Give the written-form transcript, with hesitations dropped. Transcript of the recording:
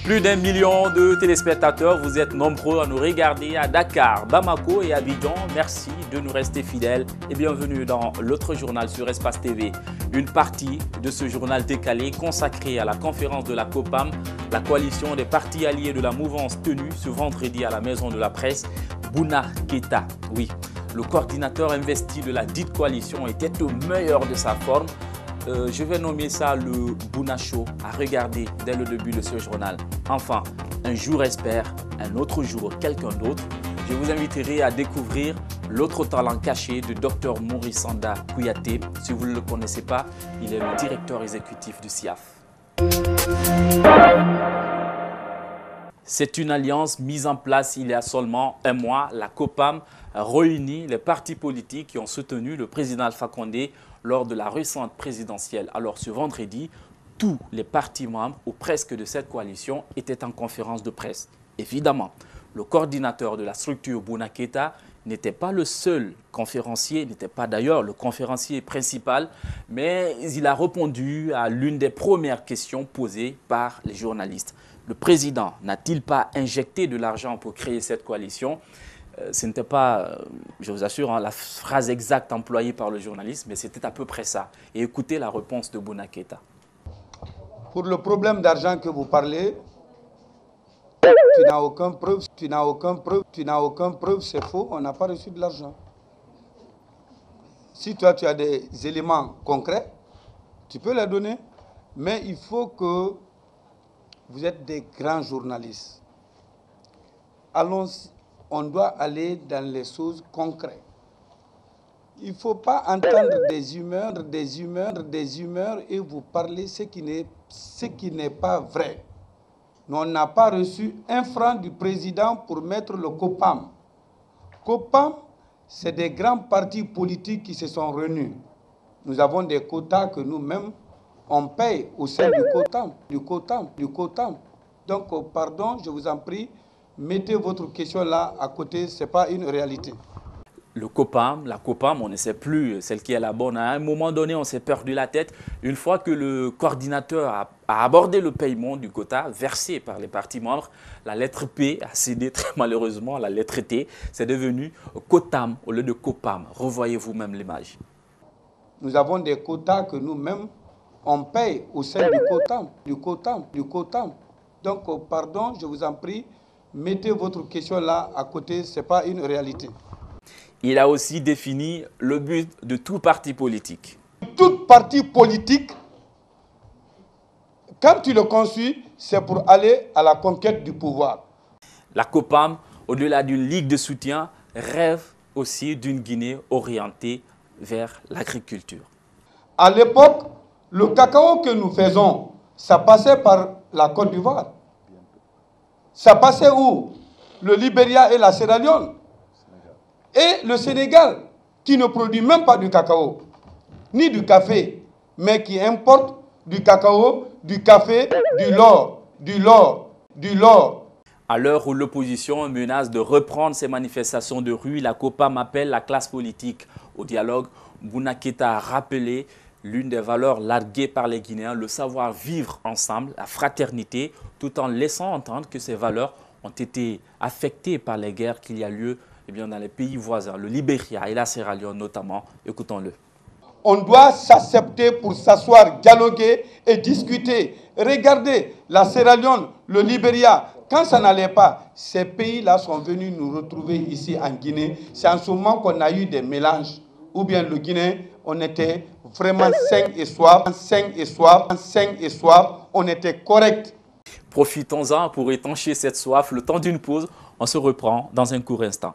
Plus d'1 million de téléspectateurs, vous êtes nombreux à nous regarder à Dakar, Bamako et Abidjan. Merci de nous rester fidèles et bienvenue dans l'autre journal sur Espace TV. Une partie de ce journal décalé consacrée à la conférence de la COPAM, la coalition des partis alliés de la mouvance tenue ce vendredi à la Maison de la Presse. Bouna Keïta, oui, le coordinateur investi de la dite coalition était au meilleur de sa forme. Je vais nommer ça le Bouna Show à regarder dès le début de ce journal. Enfin, un jour espère, un autre jour quelqu'un d'autre. Je vous inviterai à découvrir l'autre talent caché de Dr Maurice Sanda Kouyaté. Si vous ne le connaissez pas, il est le directeur exécutif du SIAF. C'est une alliance mise en place il y a seulement un mois. La COPAM réunit les partis politiques qui ont soutenu le président Alpha Condé lors de la récente présidentielle. Alors ce vendredi, tous les partis membres ou presque de cette coalition étaient en conférence de presse. Évidemment, le coordinateur de la structure Bouna Keïta n'était pas le seul conférencier, n'était pas d'ailleurs le conférencier principal, mais il a répondu à l'une des premières questions posées par les journalistes. Le président n'a-t-il pas injecté de l'argent pour créer cette coalition? Ce n'était pas, je vous assure, la phrase exacte employée par le journaliste, mais c'était à peu près ça. Et écoutez la réponse de Bouna Keïta. Pour le problème d'argent que vous parlez, tu n'as aucune preuve, c'est faux, on n'a pas reçu de l'argent. Si toi tu as des éléments concrets, tu peux les donner, mais il faut que vous êtes des grands journalistes. Allons-y. On doit aller dans les choses concrètes. Il ne faut pas entendre des humeurs et vous parler ce qui n'est pas vrai. Nous, on n'a pas reçu un franc du président pour mettre le COPAM. COPAM, c'est des grands partis politiques qui se sont réunis. Nous avons des quotas que nous-mêmes, on paye au sein du COTAM. Donc, pardon, je vous en prie, mettez votre question là à côté, ce n'est pas une réalité. Le COPAM, la COPAM, on ne sait plus celle qui est la bonne. À un moment donné, on s'est perdu la tête. Une fois que le coordinateur a abordé le paiement du quota versé par les partis membres, la lettre P a cédé très malheureusement à la lettre T. C'est devenu COTAM au lieu de COPAM. Revoyez vous-même l'image. Nous avons des quotas que nous-mêmes, on paye au sein du COTAM. Donc, pardon, je vous en prie, mettez votre question là à côté, ce n'est pas une réalité. Il a aussi défini le but de tout parti politique. Tout parti politique, quand tu le conçus, c'est pour aller à la conquête du pouvoir. La COPAM, au-delà d'une ligue de soutien, rêve aussi d'une Guinée orientée vers l'agriculture. À l'époque, le cacao que nous faisons, ça passait par la Côte d'Ivoire. Ça passait où? Le Libéria et la Sierra Leone. Et le Sénégal, qui ne produit même pas du cacao, ni du café, mais qui importe du cacao, du café, du lor. À l'heure où l'opposition menace de reprendre ses manifestations de rue, la COPAM appelle la classe politique au dialogue. Bouna Keïta a rappelé l'une des valeurs larguées par les Guinéens, le savoir-vivre ensemble, la fraternité, tout en laissant entendre que ces valeurs ont été affectées par les guerres qu'il y a lieu dans les pays voisins, le Libéria et la Sierra Leone notamment. Écoutons-le. On doit s'accepter pour s'asseoir, dialoguer et discuter. Regardez, la Sierra Leone, le Libéria, quand ça n'allait pas, ces pays-là sont venus nous retrouver ici en Guinée. C'est en ce moment qu'on a eu des mélanges. Ou bien le Guinéen, on était vraiment sain et soif, on était correct. Profitons-en pour étancher cette soif. Le temps d'une pause, on se reprend dans un court instant.